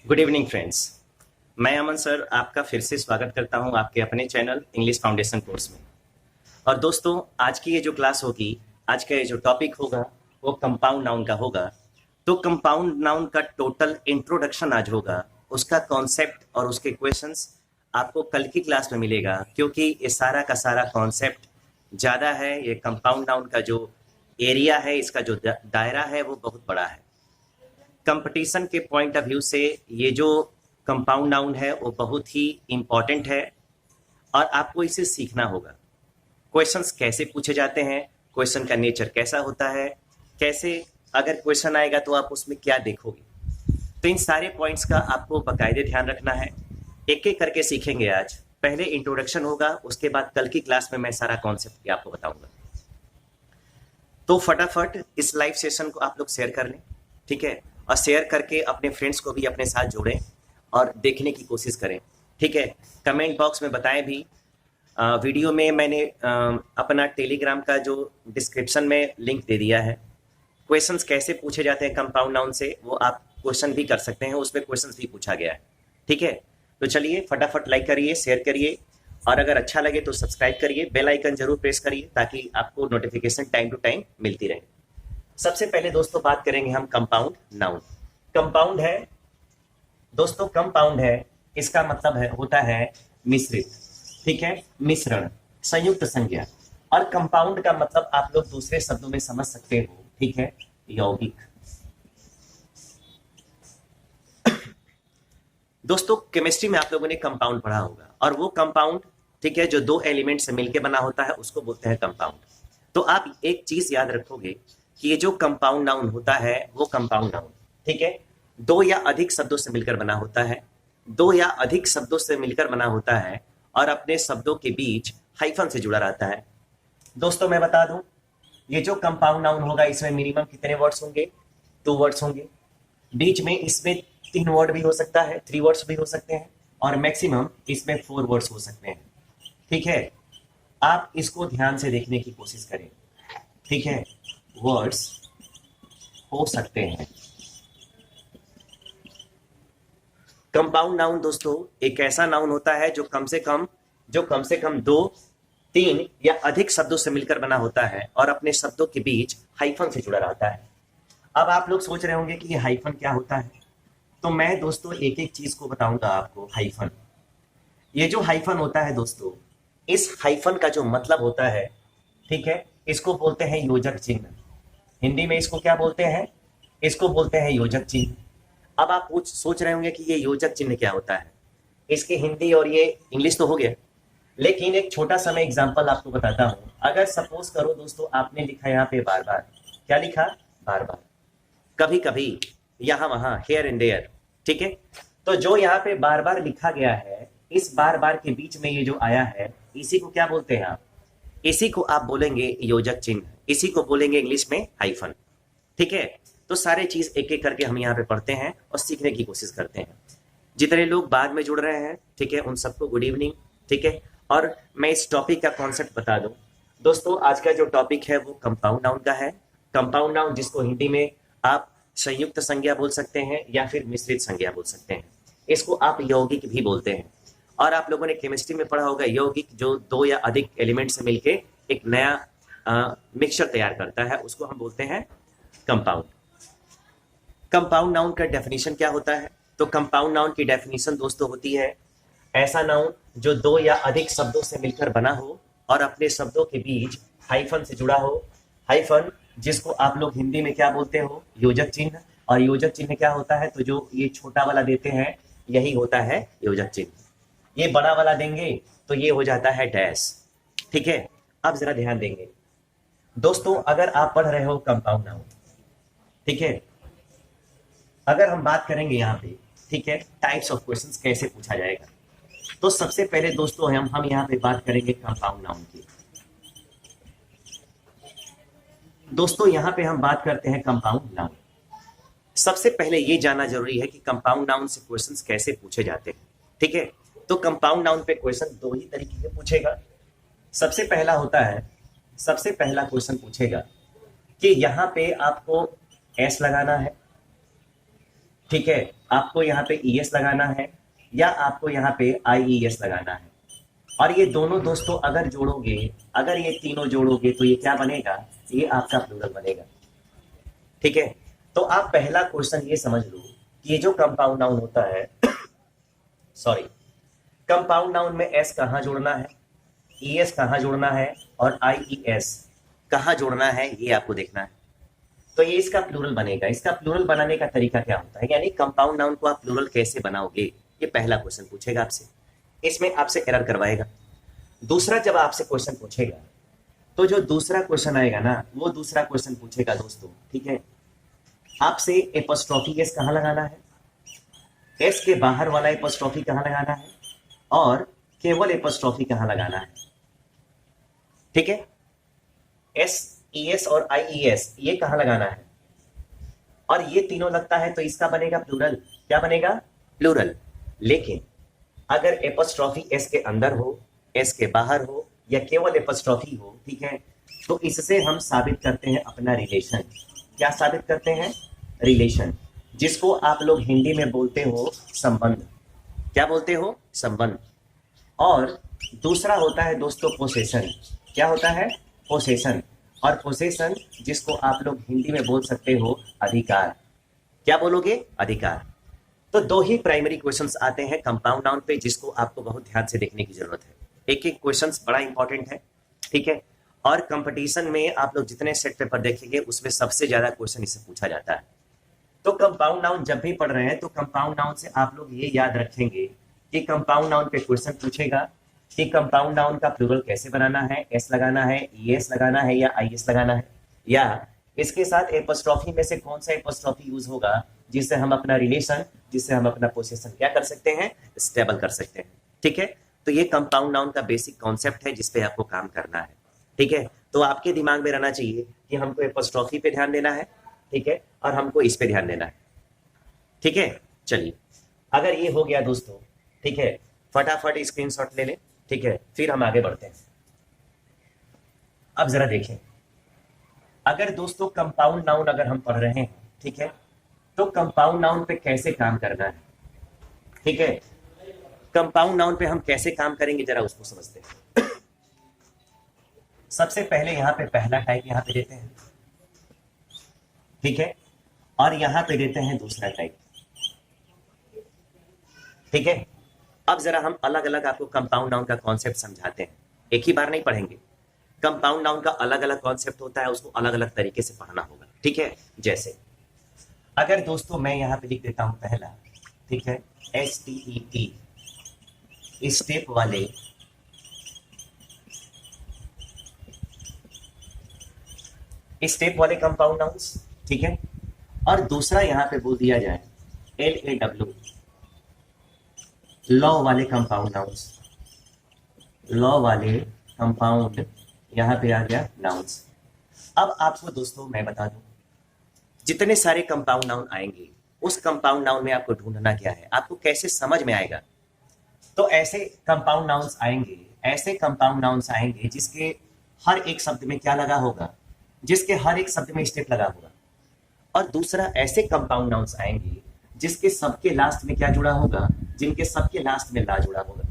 Good evening friends. मैं अमन sir आपका फिर से स्वागत करता हूं आपके अपने चैनल इंग्लिश फाउंडेशन कोर्स में। और दोस्तों, आज की ये जो क्लास होगी, आज का ये जो टॉपिक होगा वो कंपाउंड नाउन का होगा। तो कंपाउंड नाउन का टोटल इंट्रोडक्शन आज होगा, उसका कॉन्सेप्ट और उसके क्वेश्चंस आपको कल की क्लास में मिलेगा, क्योंकि ये सारा का सारा कॉन्सेप्ट ज़्यादा है। ये कंपाउंड नाउन का जो एरिया है, इसका जो दायरा है वो बहुत बड़ा है। कंपटीशन के पॉइंट ऑफ व्यू से ये जो कंपाउंड नाउन है वो बहुत ही इम्पॉर्टेंट है और आपको इसे सीखना होगा। क्वेश्चंस कैसे पूछे जाते हैं, क्वेश्चन का नेचर कैसा होता है, कैसे अगर क्वेश्चन आएगा तो आप उसमें क्या देखोगे, तो इन सारे पॉइंट्स का आपको बाकायदे ध्यान रखना है। एक एक करके सीखेंगे आज। पहले इंट्रोडक्शन होगा, उसके बाद कल की क्लास में मैं सारा कॉन्सेप्ट आपको बताऊंगा। तो फटाफट इस लाइव सेशन को आप लोग शेयर कर लें, ठीक है, और शेयर करके अपने फ्रेंड्स को भी अपने साथ जोड़ें और देखने की कोशिश करें, ठीक है। कमेंट बॉक्स में बताएं भी। वीडियो में मैंने अपना टेलीग्राम का जो डिस्क्रिप्शन में लिंक दे दिया है। क्वेश्चंस कैसे पूछे जाते हैं कंपाउंड नाउन से, वो आप क्वेश्चन भी कर सकते हैं, उसमें क्वेश्चंस भी पूछा गया है, ठीक है। तो चलिए फटाफट लाइक करिए, शेयर करिए, और अगर अच्छा लगे तो सब्सक्राइब करिए, बेल आइकन जरूर प्रेस करिए ताकि आपको नोटिफिकेशन टाइम टू टाइम मिलती रहे। सबसे पहले दोस्तों बात करेंगे हम कंपाउंड नाउन। कंपाउंड है दोस्तों, कंपाउंड है, इसका मतलब है होता है मिश्रित, ठीक है, मिश्रण, संयुक्त संज्ञा। और कंपाउंड का मतलब आप लोग दूसरे शब्दों में समझ सकते हो, ठीक है, यौगिक। दोस्तों केमिस्ट्री में आप लोगों ने कंपाउंड पढ़ा होगा, और वो कंपाउंड, ठीक है, जो दो एलिमेंट से मिलकर बना होता है उसको बोलते हैं कंपाउंड। तो आप एक चीज याद रखोगे कि ये जो कंपाउंड नाउन होता है वो कंपाउंड नाउन, ठीक है, दो या अधिक शब्दों से मिलकर बना होता है, दो या अधिक शब्दों से मिलकर बना होता है, और अपने शब्दों के बीच हाइफन से जुड़ा रहता है। दोस्तों मैं बता दूं, ये जो कंपाउंड नाउन होगा इसमें मिनिमम कितने वर्ड्स होंगे? 2 वर्ड्स होंगे। बीच में इसमें 3 वर्ड भी हो सकता है, 3 वर्ड्स भी हो सकते हैं, और मैक्सिमम इसमें 4 वर्ड्स हो सकते हैं, ठीक है। आप इसको ध्यान से देखने की कोशिश करें, ठीक है, वर्ड्स हो सकते हैं। कंपाउंड नाउन दोस्तों एक ऐसा नाउन होता है जो कम से कम 2, 3 या अधिक शब्दों से मिलकर बना होता है और अपने शब्दों के बीच हाइफन से जुड़ा रहता है। अब आप लोग सोच रहे होंगे कि ये हाइफन क्या होता है, तो मैं दोस्तों एक एक चीज को बताऊंगा आपको। हाइफन, ये जो हाइफन होता है दोस्तों, इस हाइफन का जो मतलब होता है, ठीक है, इसको बोलते हैं योजक चिन्ह। हिंदी में इसको क्या बोलते हैं? इसको बोलते हैं योजक चिन्ह। अब आप सोच रहे होंगे कि ये योजक चिन्ह क्या होता है। इसकी हिंदी और ये इंग्लिश तो हो गया, लेकिन एक छोटा सा मैं एग्जांपल आपको बताता हूं। अगर सपोज करो दोस्तों, आपने लिखा यहाँ पे बार बार, क्या लिखा? बार बार, कभी कभी, यहां वहां, हेयर एंड देयर, ठीक है। तो जो यहाँ पे बार बार लिखा गया है, इस बार बार के बीच में ये जो आया है, इसी को क्या बोलते हैं आप? इसी को आप बोलेंगे योजक चिन्ह, इसी को बोलेंगे इंग्लिश में हाइफन, ठीक है। तो सारे चीज एक एक करके हम यहाँ पे पढ़ते हैं और सीखने की कोशिश करते हैं। जितने लोग बाद में जुड़ रहे हैं, ठीक है, उन सबको गुड इवनिंग, ठीक है। और मैं इस टॉपिक का कॉन्सेप्ट बता दूं दोस्तों, आज का जो टॉपिक है वो कंपाउंड नाउन का है। कंपाउंड नाउन जिसको हिंदी में आप संयुक्त संज्ञा बोल सकते हैं या फिर मिश्रित संज्ञा बोल सकते हैं। इसको आप यौगिक भी बोलते हैं। और आप लोगों ने केमिस्ट्री में पढ़ा होगा, यौगिक जो 2 या अधिक एलिमेंट से मिलके एक नया मिक्सचर तैयार करता है, उसको हम बोलते हैं कंपाउंड। कंपाउंड नाउन का डेफिनेशन क्या होता है? तो कंपाउंड नाउन की डेफिनेशन दोस्तों होती है ऐसा नाउन जो 2 या अधिक शब्दों से मिलकर बना हो और अपने शब्दों के बीच हाइफन से जुड़ा हो। हाइफन जिसको आप लोग हिंदी में क्या बोलते हो? योजक चिन्ह। और योजक चिन्ह क्या होता है? तो जो ये छोटा वाला देते हैं यही होता है योजक चिन्ह। ये बड़ा वाला देंगे तो ये हो जाता है डैश, ठीक है। अब जरा ध्यान देंगे दोस्तों, अगर आप पढ़ रहे हो कंपाउंड नाउन, ठीक है, अगर हम बात करेंगे यहाँ पे, ठीक है, टाइप्स ऑफ क्वेश्चंस कैसे पूछा जाएगा, तो सबसे पहले दोस्तों हम यहाँ पे बात करेंगे कंपाउंड नाउन की। दोस्तों यहाँ पे हम बात करते हैं कंपाउंड नाउन। सबसे पहले ये जानना जरूरी है कि कंपाउंड नाउन से क्वेश्चंस कैसे पूछे जाते हैं, ठीक है। तो कंपाउंड नाउन पे क्वेश्चन 2 ही तरीके से पूछेगा। सबसे पहला क्वेश्चन पूछेगा कि यहाँ पे आपको एस लगाना है, ठीक है, आपको यहाँ पे ईएस लगाना है या आपको यहाँ पे आईईएस लगाना है। और ये दोनों दोस्तों अगर जोड़ोगे, अगर ये तीनों जोड़ोगे तो ये क्या बनेगा, ये आपका प्लूरल बनेगा। ठीक है, तो आप पहला क्वेश्चन ये समझ लो कि ये जो कंपाउंड नाउन होता है, सॉरी, कंपाउंड नाउन में एस कहाँ जोड़ना है, ईएस कहाँ जोड़ना है और आईईएस कहाँ जोड़ना है, ये आपको देखना है। तो ये इसका प्लूरल बनेगा। इसका प्लूरल बनाने का तरीका क्या होता है, यानी कंपाउंड नाउन को आप प्लूरल कैसे बनाओगे, ये पहला क्वेश्चन पूछेगा आपसे, इसमें आपसे एरर करवाएगा। दूसरा जब आपसे क्वेश्चन पूछेगा तो जो दूसरा क्वेश्चन आएगा ना, वो दूसरा क्वेश्चन पूछेगा दोस्तों, ठीक है, आपसे एपोस्ट्रोफी एस कहाँ लगाना है, एस के बाहर वाला एपोस्ट्रोफी कहाँ लगाना है और केवल एपोस्ट्रोफी कहाँ लगाना है। ठीक है, एस ईएस और आईईएस ये कहाँ लगाना है, और ये तीनों लगता है तो इसका बनेगा प्लूरल। क्या बनेगा, प्लूरल। लेकिन अगर एपोस्ट्रोफी एस के अंदर हो, एस के बाहर हो या केवल एपोस्ट्रोफी हो, ठीक है, तो इससे हम साबित करते हैं अपना रिलेशन। क्या साबित करते हैं, रिलेशन, जिसको आप लोग हिंदी में बोलते हो संबंध। क्या बोलते हो, संबंध। और दूसरा होता है दोस्तों पोसेशन। क्या होता है, पोसेशन। और पोसेशन जिसको आप लोग हिंदी में बोल सकते हो अधिकार। क्या बोलोगे, अधिकार। तो दो ही प्राइमरी क्वेश्चंस आते हैं कंपाउंड नाउन पे, जिसको आपको बहुत ध्यान से देखने की जरूरत है। एक एक क्वेश्चंस बड़ा इंपॉर्टेंट है, ठीक है। और कंपटीशन में आप लोग जितने सेट पेपर देखेंगे उसमें सबसे ज्यादा क्वेश्चन इससे पूछा जाता है। तो कंपाउंड नाउन जब भी पढ़ रहे हैं तो कंपाउंड नाउन से आप लोग ये याद रखेंगे कि कंपाउंड नाउन पे क्वेश्चन पूछेगा कि कंपाउंड नाउन का प्लूरल कैसे बनाना है, एस लगाना है, ईएस लगाना है या आईएस लगाना है, या इसके साथ एपोस्ट्रोफी में से कौन सा एपोस्ट्रोफी यूज होगा जिससे हम अपना रिलेशन, जिससे हम अपना पोजीशन क्या कर सकते हैं, स्टेबल कर सकते हैं। ठीक है, तो ये कंपाउंड नाउन का बेसिक कॉन्सेप्ट है जिसपे आपको काम करना है। ठीक है, तो आपके दिमाग में रहना चाहिए कि हमको एपोस्ट्रोफी पे ध्यान देना है, ठीक है, और हमको इस पे ध्यान देना है। ठीक है, चलिए, अगर ये हो गया दोस्तों, ठीक है, फटाफट स्क्रीनशॉट ले लें, ठीक है, फिर हम आगे बढ़ते हैं। अब जरा देखें, अगर दोस्तों कंपाउंड नाउन अगर हम पढ़ रहे हैं, ठीक है, तो कंपाउंड नाउन पे कैसे काम करना है। ठीक है, कंपाउंड नाउन पे हम कैसे काम करेंगे जरा उसको समझते हैं। सबसे पहले यहां पे पहला टाइप यहां पे देते हैं, ठीक है, और यहां पे देते हैं दूसरा टाइप। ठीक है, अब जरा हम अलग अलग आपको कंपाउंड नाउन का कॉन्सेप्ट समझाते हैं, एक ही बार नहीं पढ़ेंगे। कंपाउंड नाउन का अलग अलग कॉन्सेप्ट होता है, उसको अलग अलग तरीके से पढ़ना होगा। ठीक है, जैसे अगर दोस्तों मैं यहां पे लिख देता हूं पहला, ठीक है, STEP, स्टेप वाले, स्टेप वाले कंपाउंड नाउन्स, ठीक है, और दूसरा यहां पे बोल दिया जाए LAW, लॉ वाले कंपाउंड नाउन्स, लॉ वाले कंपाउंड, यहां पे आ गया नाउन्स। अब आपको दोस्तों मैं बता दूं, जितने सारे कंपाउंड नाउन आएंगे उस कंपाउंड नाउन में आपको ढूंढना क्या है, आपको कैसे समझ में आएगा। तो ऐसे कंपाउंड नाउन्स आएंगे, ऐसे कंपाउंड नाउन्स आएंगे जिसके हर एक शब्द में क्या लगा होगा, जिसके हर एक शब्द में स्टेप लगा होगा। और दूसरा ऐसे कंपाउंड नाउन्स आएंगे जिसके सबके लास्ट में क्या जुड़ा होगा, जिनके सबके लास्ट में ला जुड़ा होगा।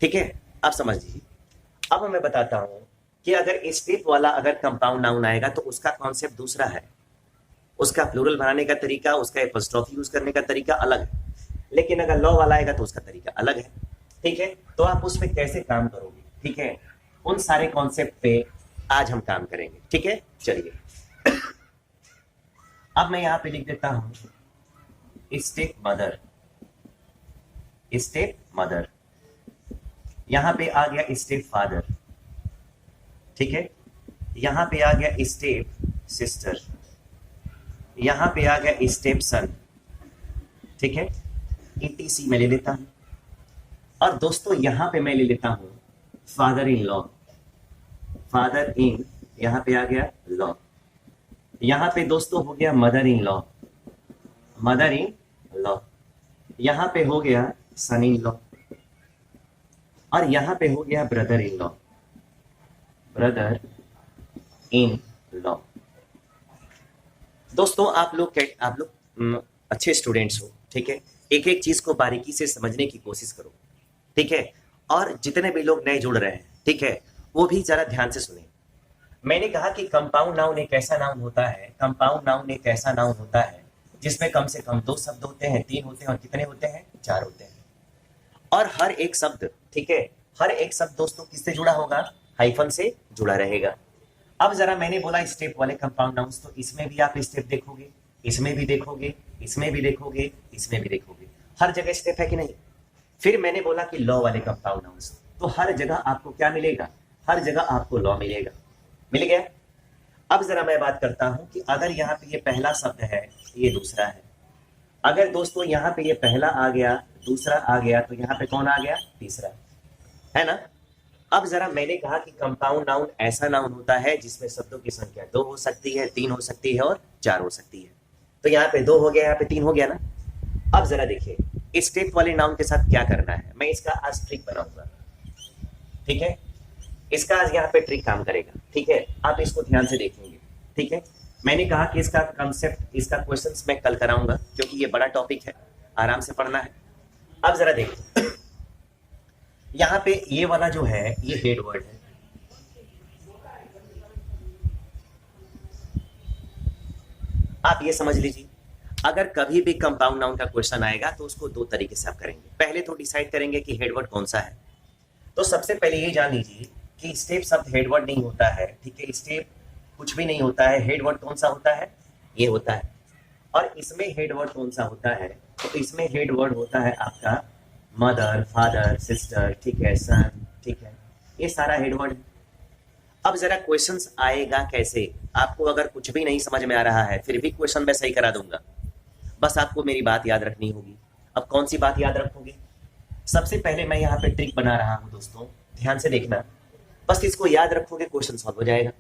ठीक है, आप समझ लीजिए। अब मैं बताता हूं कि अगर स्टेप वाला अगर कंपाउंड नाउन आएगा तो उसका कॉन्सेप्ट दूसरा है, उसका प्लूरल बनाने का तरीका, उसका एपोस्ट्रोफी यूज करने का तरीका अलग है। लेकिन अगर लॉ वाला आएगा तो उसका तरीका अलग है। ठीक है, तो आप उसमें कैसे काम करोगे, ठीक है, उन सारे कॉन्सेप्ट पे आज हम काम करेंगे। ठीक है, चलिए, अब मैं यहां पे लिख देता हूं स्टेप मदर, स्टेप मदर, यहां पे आ गया स्टेप फादर, ठीक है, यहां पे आ गया स्टेप सिस्टर, यहां पे आ गया स्टेप सन, ठीक है, ETC में ले लेता हूं। और दोस्तों यहां पे मैं ले लेता हूं father in law, father in, यहां पे आ गया लॉ, यहां पे दोस्तों हो गया mother in law, mother in law, यहां पे हो गया सन इन लॉ, और यहां पे हो गया brother in law, brother in law. दोस्तों आप लोग अच्छे स्टूडेंट्स हो, ठीक है, एक एक चीज को बारीकी से समझने की कोशिश करो, ठीक है। और जितने भी लोग नए जुड़ रहे हैं, ठीक है, वो भी जरा ध्यान से सुने। मैंने कहा कि कंपाउंड नाउन एक ऐसा नाउन होता है, कंपाउंड नाउन एक ऐसा नाउन होता है जिसमें कम से कम 2 शब्द होते हैं, 3 होते हैं और कितने होते हैं, 4 होते हैं। और हर एक शब्द, ठीक है, हर एक शब्द दोस्तों किससे जुड़ा होगा, हाइफन से जुड़ा रहेगा। अब जरा मैंने बोला स्टेप वाले कंपाउंड नाउन्स, तो इसमें भी आप स्टेप देखोगे, इसमें भी देखोगे, इसमें भी देखोगे, इसमें भी देखोगे, हर जगह स्टेप है कि नहीं। फिर मैंने बोला कि लॉ वाले कंपाउंड नाउन्स, तो हर जगह आपको क्या मिलेगा, हर जगह आपको लॉ मिलेगा, मिल गया। अब जरा मैं बात करता हूं कि अगर यहाँ पे ये पहला शब्द है, ये दूसरा है, अगर दोस्तों यहाँ पे ये पहला आ गया, दूसरा आ गया, तो यहाँ पे कौन आ गया, तीसरा, है ना। अब जरा मैंने कहा कि कंपाउंड नाउन ऐसा नाउन होता है जिसमें शब्दों की संख्या 2 हो सकती है, 3 हो सकती है और 4 हो सकती है। तो यहाँ पे 2 हो गया, यहाँ पे 3 हो गया ना। अब जरा देखिए स्टेप वाले नाउन के साथ क्या करना है, मैं इसका आज ट्रिक बनाऊंगा, ठीक है, इसका आज यहाँ पे ट्रिक काम करेगा, ठीक है, आप इसको ध्यान से देखेंगे, ठीक है। मैंने कहा कि इसका कंसेप्ट, इसका क्वेश्चंस मैं कल कराऊंगा क्योंकि ये बड़ा टॉपिक है, आराम से पढ़ना है। अब जरा देखिए यहाँ पे ये वाला जो है ये हेड वर्ड है, आप ये समझ लीजिए अगर कभी भी कंपाउंड नाउन का क्वेश्चन आएगा तो उसको 2 तरीके से आप करेंगे। पहले तो डिसाइड करेंगे कि हेड वर्ड कौन सा है, तो सबसे पहले ये जान लीजिए कि स्टेप शब्द हेड वर्ड नहीं होता है, ठीक है, स्टेप कुछ भी नहीं होता है, हेड वर्ड कौन सा होता है, ये होता है। और इसमें हेड वर्ड कौन सा होता है, तो इसमें हेड वर्ड होता है आपका मदर, फादर, सिस्टर, ठीक है, सन, ठीक है, ये सारा हेड वर्ड है। अब जरा क्वेश्चंस आएगा कैसे, आपको अगर कुछ भी नहीं समझ में आ रहा है फिर भी क्वेश्चन मैं सही करा दूंगा, बस आपको मेरी बात याद रखनी होगी। अब कौन सी बात याद रखोगे, सबसे पहले मैं यहाँ पे ट्रिक बना रहा हूँ दोस्तों, ध्यान से देखना, बस इसको याद रखोगे क्वेश्चन सॉल्व हो जाएगा।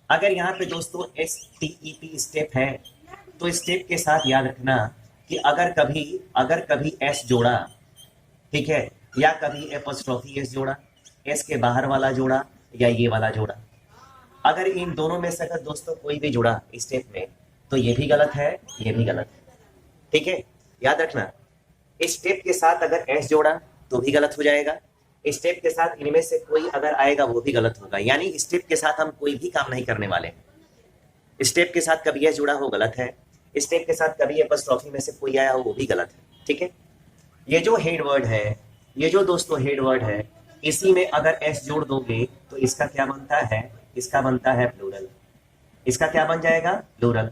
अगर यहाँ पे दोस्तों STEP स्टेप है तो स्टेप के साथ याद रखना कि अगर कभी S जोड़ा, ठीक है, या कभी एपोस्ट्रोफी S जोड़ा, S के बाहर वाला जोड़ा या ये वाला जोड़ा, अगर इन दोनों में से अगर दोस्तों कोई भी जुड़ा स्टेप में तो ये भी गलत है, ये भी गलत है, ठीक है, याद रखना। इस स्टेप के साथ अगर S जोड़ा तो भी गलत हो जाएगा, स्टेप के साथ इनमें से कोई अगर आएगा वो भी गलत होगा, यानी स्टेप के साथ हम कोई भी काम नहीं करने वाले हैं। स्टेप के साथ कभी S जुड़ा हो गलत है, स्टेप के साथ कभी एपोस्ट्रोफी में से कोई आया हो वो भी गलत है, ठीक है। ये जो हेड वर्ड है, ये जो दोस्तों हेड वर्ड है, इसी में अगर S जोड़ दोगे तो इसका क्या बनता है, इसका बनता है प्लूरल, इसका क्या बन जाएगा, प्लूरल।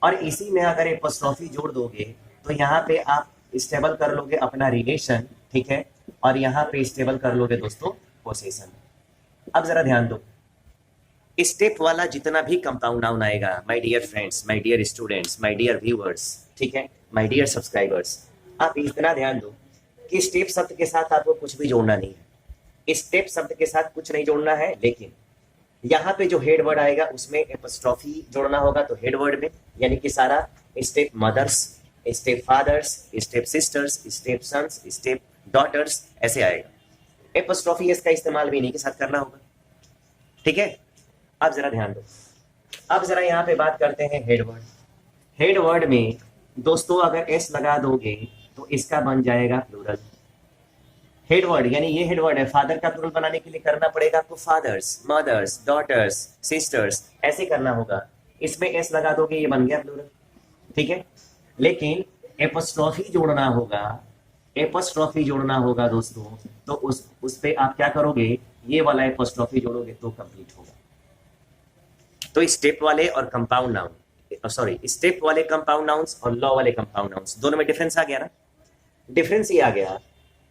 और इसी में अगर एपोस्ट्रोफी जोड़ दोगे तो यहाँ पे आप स्टेबल कर लोगे अपना रिलेशन, ठीक है, और यहाँ पे स्टेबल कर लोगे दोस्तों पोसेशन। अब जरा ध्यान दो, स्टेप वाला जितना भी कंपाउंड नाउन आएगा, my dear friends, my dear students, my dear viewers, ठीक है, माय डियर सब्सक्राइबर्स, आप इतना ध्यान दो कि स्टेप शब्द के साथ आपको कुछ भी जोड़ना नहीं है, स्टेप शब्द के साथ कुछ नहीं जोड़ना है, लेकिन यहाँ पे जो हेड वर्ड आएगा उसमें एपोस्ट्रोफी जोड़ना होगा, तो हेड वर्ड में यानी कि सारा step mothers, step fathers, step sisters, step sons, step daughters ऐसे आएगा। एपोस्ट्रोफी इसका इस्तेमाल भी नहीं के साथ करना होगा, ठीक है। अब जरा ध्यान दो, अब जरा यहाँ पे बात करते हैं हेड वर्ड। हेड वर्ड में दोस्तों अगर S लगा दोगे तो इसका बन जाएगा प्लूरल। हेड वर्ड यानी ये हेड वर्ड है, फादर का प्लूरल बनाने के लिए करना पड़ेगा आपको फादर्स, मदर्स, डॉटर्स, सिस्टर्स ऐसे करना होगा, इसमें S लगा दोगे ये बन गया प्लूरल, ठीक है। लेकिन एपोस्ट्रोफी जोड़ना होगा, एपोस्ट्रोफी जोड़ना होगा दोस्तों, तो उस पे आप क्या करोगे, ये वाला एपोस्ट्रोफी जोड़ोगे तो कंप्लीट होगा। तो स्टेप वाले और कंपाउंड नाउन, सॉरी, स्टेप वाले कंपाउंड नाउन्स और लॉ वाले कंपाउंड नाउन्स दोनों में डिफरेंस आ गया ना। डिफरेंस ये आ गया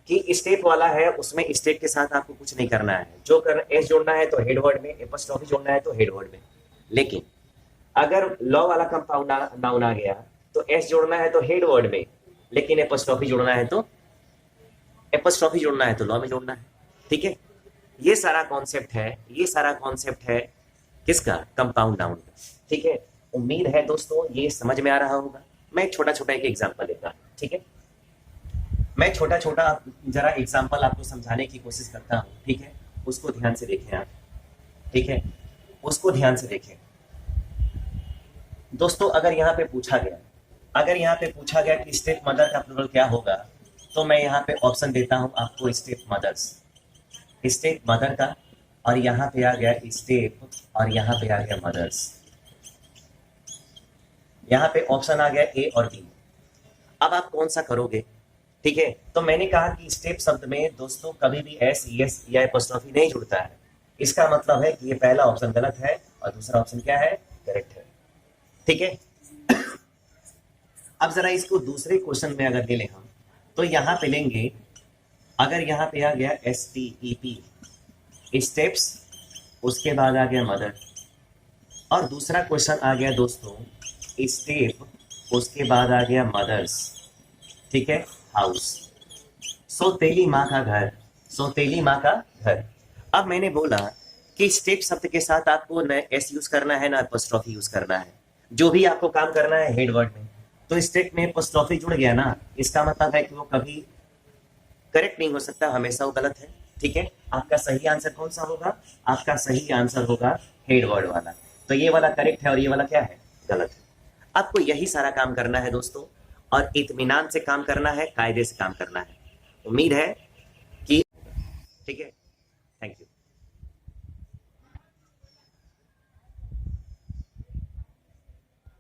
कि स्टेप वाला है उसमें स्टेप के साथ आपको कुछ नहीं करना है, जो करना एस जोड़ना है तो हेड वर्ड में, एपोस्ट्रोफी जोड़ना है तो हेड वर्ड में। लेकिन अगर लॉ वाला कंपाउंड नाउन आ गया तो एस जोड़ना है तो हेड वर्ड में, लेकिन एपोस्ट्रोफी जोड़ना है तो लॉ में जोड़ना है, ठीक है। ये सारा कॉन्सेप्ट है, ये सारा कॉन्सेप्ट है किसका, कंपाउंड नाउन का, ठीक है। उम्मीद है दोस्तों ये समझ में आ रहा होगा। मैं छोटा छोटा एक एग्जांपल लेता हूं, ठीक है, मैं छोटा छोटा जरा एग्जांपल आपको समझाने की कोशिश करता हूं, ठीक है, उसको ध्यान से देखें आप, ठीक है, उसको ध्यान से देखें दोस्तों। अगर यहाँ पे पूछा गया अगर यहाँ पे पूछा गया कि स्टेप मदर का प्लूरल क्या होगा, तो मैं यहाँ पे ऑप्शन देता हूँ आपको, स्टेप मदर्स, स्टेप मदर का, और यहाँ पे आ गया स्टेप, और यहाँ पे आ गया मदर्स। यहाँ पे ऑप्शन आ गया ए और बी। अब आप कौन सा करोगे? ठीक है, तो मैंने कहा कि स्टेप शब्द में दोस्तों कभी भी एस, एस या एपोस्ट्रोफी नहीं जुड़ता है। इसका मतलब है कि ये पहला ऑप्शन गलत है और दूसरा ऑप्शन क्या है? करेक्ट है। ठीक है, अब जरा इसको दूसरे क्वेश्चन में अगर ले लें हम, तो यहां पे लेंगे, अगर यहां पे आ गया S T E P steps, उसके बाद आ गया मदर, और दूसरा क्वेश्चन आ गया दोस्तों स्टेप, उसके बाद आ गया मदर्स। ठीक है, हाउस, सौतेली माँ का घर, सौतेली माँ का घर। अब मैंने बोला कि स्टेप शब्द के साथ आपको न एस यूज करना है ना एपोस्ट्रोफी यूज करना है, जो भी आपको काम करना है हेड वर्ड में। तो स्टेप में एपोस्ट्रोफी जुड़ गया ना, इसका मतलब है कि वो कभी करेक्ट नहीं हो सकता, हमेशा वो गलत है। ठीक है, आपका सही आंसर कौन सा होगा? आपका सही आंसर होगा हेड वर्ड वाला। तो ये वाला करेक्ट है और ये वाला क्या है? गलत है। आपको यही सारा काम करना है दोस्तों, और इत्मीनान से काम करना है, कायदे से काम करना है। उम्मीद है कि ठीक है।